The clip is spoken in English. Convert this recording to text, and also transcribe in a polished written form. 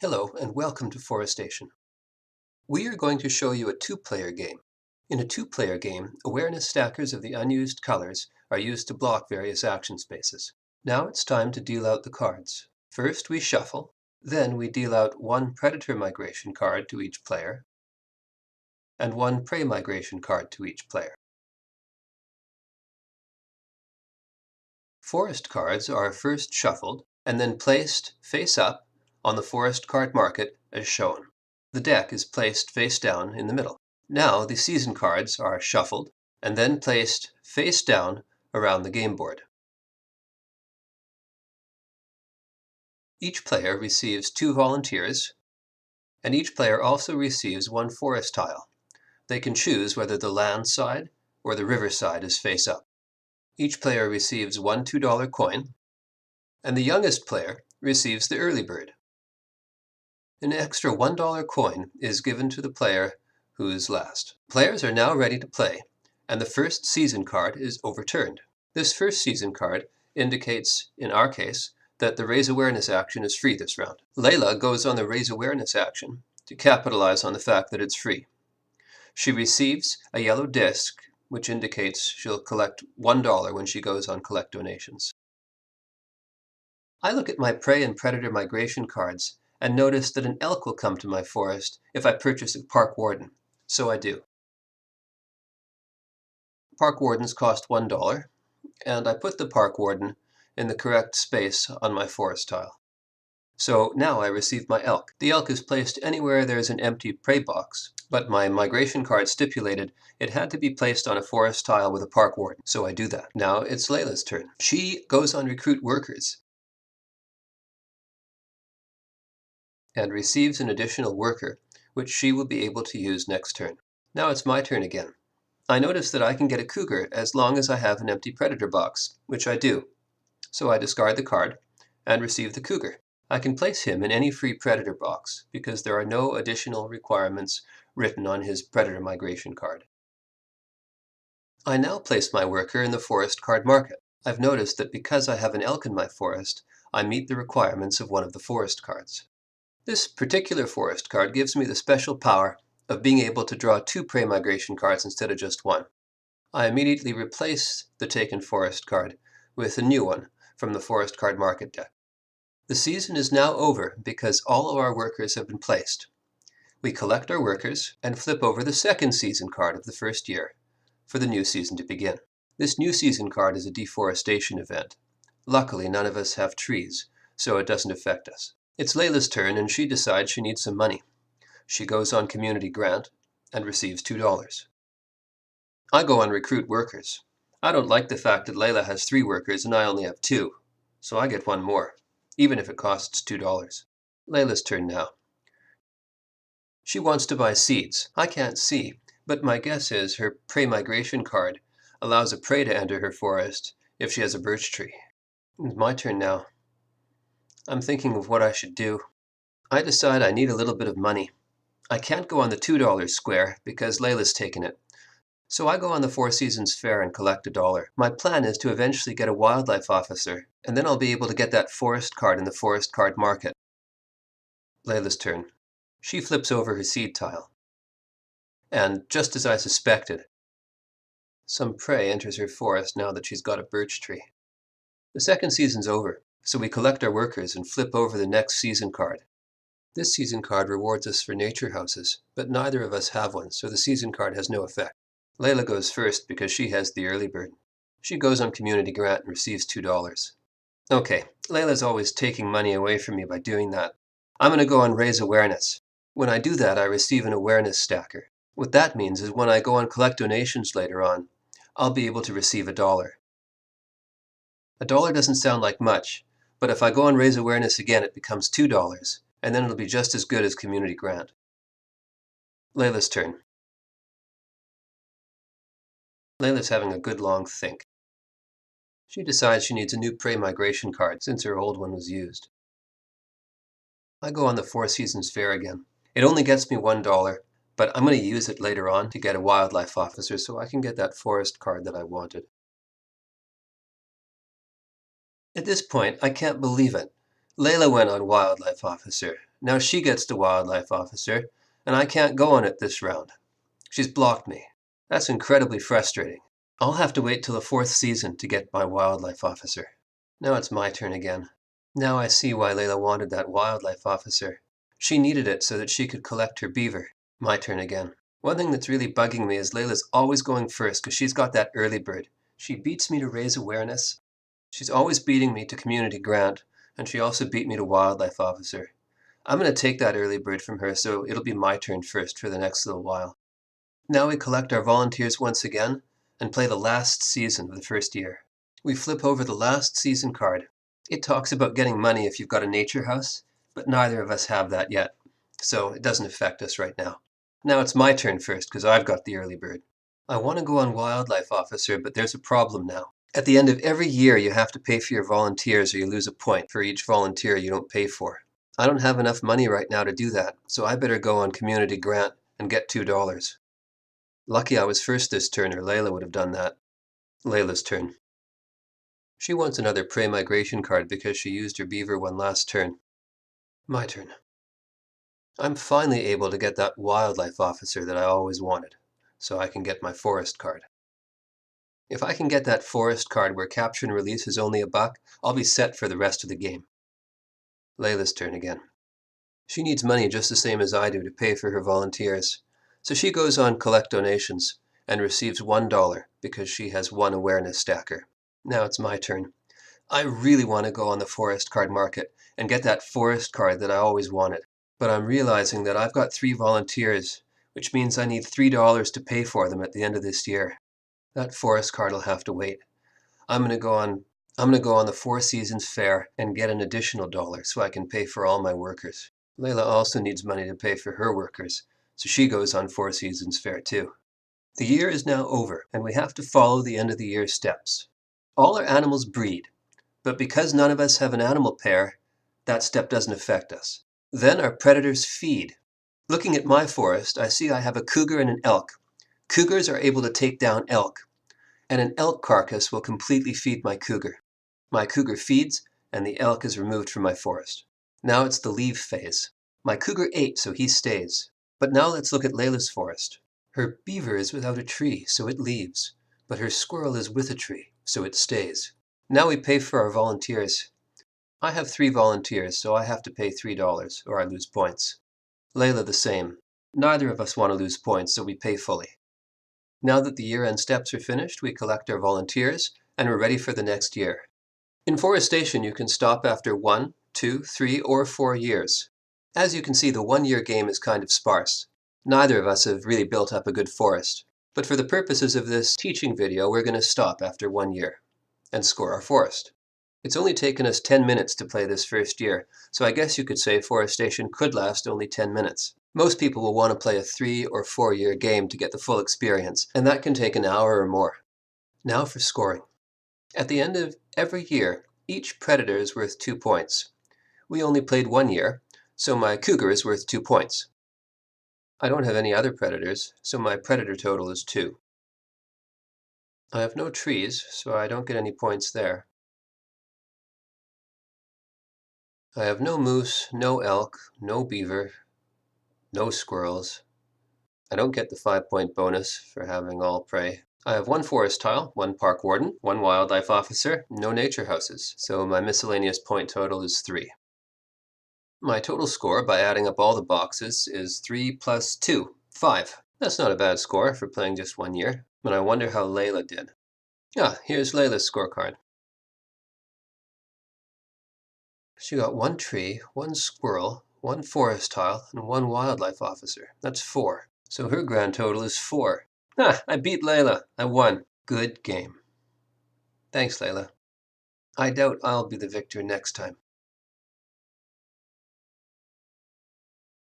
Hello and welcome to Forestation. We are going to show you a two-player game. In a two-player game, awareness stackers of the unused colors are used to block various action spaces. Now it's time to deal out the cards. First we shuffle, then we deal out one predator migration card to each player, and one prey migration card to each player. Forest cards are first shuffled and then placed face up on the forest card market as shown. The deck is placed face down in the middle. Now the season cards are shuffled and then placed face down around the game board. Each player receives 2 volunteers, and each player also receives 1 forest tile. They can choose whether the land side or the river side is face up. Each player receives 1 $2 coin, and the youngest player receives the early bird. An extra $1 coin is given to the player who is last. Players are now ready to play, and the first season card is overturned. This first season card indicates, in our case, that the Raise Awareness action is free this round. Layla goes on the Raise Awareness action to capitalize on the fact that it's free. She receives a yellow disc, which indicates she'll collect $1 when she goes on Collect Donations. I look at my Prey and Predator migration cards and notice that an elk will come to my forest if I purchase a park warden, so I do. Park wardens cost $1, and I put the park warden in the correct space on my forest tile. So now I receive my elk. The elk is placed anywhere there is an empty prey box, but my migration card stipulated it had to be placed on a forest tile with a park warden, so I do that. Now it's Layla's turn. She goes on Recruit Workers and receives an additional worker, which she will be able to use next turn. Now it's my turn again. I notice that I can get a cougar as long as I have an empty predator box, which I do. So I discard the card and receive the cougar. I can place him in any free predator box because there are no additional requirements written on his predator migration card. I now place my worker in the forest card market. I've noticed that because I have an elk in my forest, I meet the requirements of one of the forest cards. This particular forest card gives me the special power of being able to draw 2 prey migration cards instead of just 1. I immediately replace the taken forest card with a new one from the forest card market deck. The season is now over because all of our workers have been placed. We collect our workers and flip over the second season card of the first year for the new season to begin. This new season card is a deforestation event. Luckily, none of us have trees, so it doesn't affect us. It's Layla's turn and she decides she needs some money. She goes on Community Grant and receives $2. I go on Recruit Workers. I don't like the fact that Layla has 3 workers and I only have 2, so I get 1 more, even if it costs $2. Layla's turn now. She wants to buy seeds. I can't see, but my guess is her prey migration card allows a prey to enter her forest if she has a birch tree. It's my turn now. I'm thinking of what I should do. I decide I need a little bit of money. I can't go on the $2 square because Layla's taken it. So I go on the Four Seasons Fair and collect $1. My plan is to eventually get a wildlife officer, and then I'll be able to get that forest card in the forest card market. Layla's turn. She flips over her seed tile. And just as I suspected, some prey enters her forest now that she's got a birch tree. The second season's over, so we collect our workers and flip over the next season card. This season card rewards us for nature houses, but neither of us have one, so the season card has no effect. Layla goes first because she has the early bird. She goes on Community Grant and receives $2. Okay, Layla's always taking money away from me by doing that. I'm going to go on Raise Awareness. When I do that, I receive an awareness stacker. What that means is when I go on Collect Donations later on, I'll be able to receive $1. $1 doesn't sound like much, but if I go on Raise Awareness again, it becomes $2, and then it'll be just as good as Community Grant. Layla's turn. Layla's having a good long think. She decides she needs a new prey migration card since her old one was used. I go on the Four Seasons Fair again. It only gets me $1, but I'm going to use it later on to get a wildlife officer so I can get that forest card that I wanted. At this point, I can't believe it. Layla went on Wildlife Officer. Now she gets to Wildlife Officer, and I can't go on it this round. She's blocked me. That's incredibly frustrating. I'll have to wait till the 4th season to get my Wildlife Officer. Now it's my turn again. Now I see why Layla wanted that Wildlife Officer. She needed it so that she could collect her beaver. My turn again. One thing that's really bugging me is Layla's always going first because she's got that early bird. She beats me to raise awareness. She's always beating me to community grant, and she also beat me to Wildlife Officer. I'm going to take that early bird from her, so it'll be my turn first for the next little while. Now we collect our volunteers once again and play the last season of the first year. We flip over the last season card. It talks about getting money if you've got a nature house, but neither of us have that yet, so it doesn't affect us right now. Now it's my turn first because I've got the early bird. I want to go on Wildlife Officer, but there's a problem now. At the end of every year, you have to pay for your volunteers or you lose a point for each volunteer you don't pay for. I don't have enough money right now to do that, so I better go on community grant and get $2. Lucky I was first this turn, or Layla would have done that. Layla's turn. She wants another prey migration card because she used her beaver one last turn. My turn. I'm finally able to get that Wildlife Officer that I always wanted, so I can get my forest card. If I can get that forest card where capture and release is only $1, I'll be set for the rest of the game. Layla's turn again. She needs money just the same as I do to pay for her volunteers, so she goes on collect donations and receives $1 because she has one awareness stacker. Now it's my turn. I really want to go on the forest card market and get that forest card that I always wanted, but I'm realizing that I've got 3 volunteers, which means I need $3 to pay for them at the end of this year. That forest card will have to wait. I'm gonna go on the Four Seasons Fair and get an additional $1 so I can pay for all my workers. Layla also needs money to pay for her workers, so she goes on Four Seasons Fair too. The year is now over, and we have to follow the end of the year steps. All our animals breed, but because none of us have an animal pair, that step doesn't affect us. Then our predators feed. Looking at my forest, I see I have a cougar and an elk. Cougars are able to take down elk, and an elk carcass will completely feed my cougar. My cougar feeds, and the elk is removed from my forest. Now it's the leave phase. My cougar ate, so he stays. But now let's look at Layla's forest. Her beaver is without a tree, so it leaves, but her squirrel is with a tree, so it stays. Now we pay for our volunteers. I have 3 volunteers, so I have to pay $3, or I lose points. Layla the same. Neither of us want to lose points, so we pay fully. Now that the year-end steps are finished, we collect our volunteers, and we're ready for the next year. In Forestation, you can stop after 1, 2, 3, or 4 years. As you can see, the 1-year game is kind of sparse. Neither of us have really built up a good forest, but for the purposes of this teaching video, we're going to stop after 1 year and score our forest. It's only taken us 10 minutes to play this first year, so I guess you could say Forestation could last only 10 minutes. Most people will want to play a 3 or 4 year game to get the full experience, and that can take an hour or more. Now for scoring. At the end of every year, each predator is worth 2 points. We only played 1 year, so my cougar is worth 2 points. I don't have any other predators, so my predator total is 2. I have no trees, so I don't get any points there. I have no moose, no elk, no beaver, no squirrels. I don't get the 5-point bonus for having all prey. I have 1 forest tile, 1 park warden, 1 wildlife officer, no nature houses, so my miscellaneous point total is 3. My total score, by adding up all the boxes, is 3 plus 2, 5. That's not a bad score for playing just 1 year, but I wonder how Layla did. Here's Layla's scorecard. She got 1 tree, 1 squirrel, 1 forest tile, and 1 wildlife officer. That's 4. So her grand total is 4. I beat Layla. I won. Good game. Thanks, Layla. I doubt I'll be the victor next time.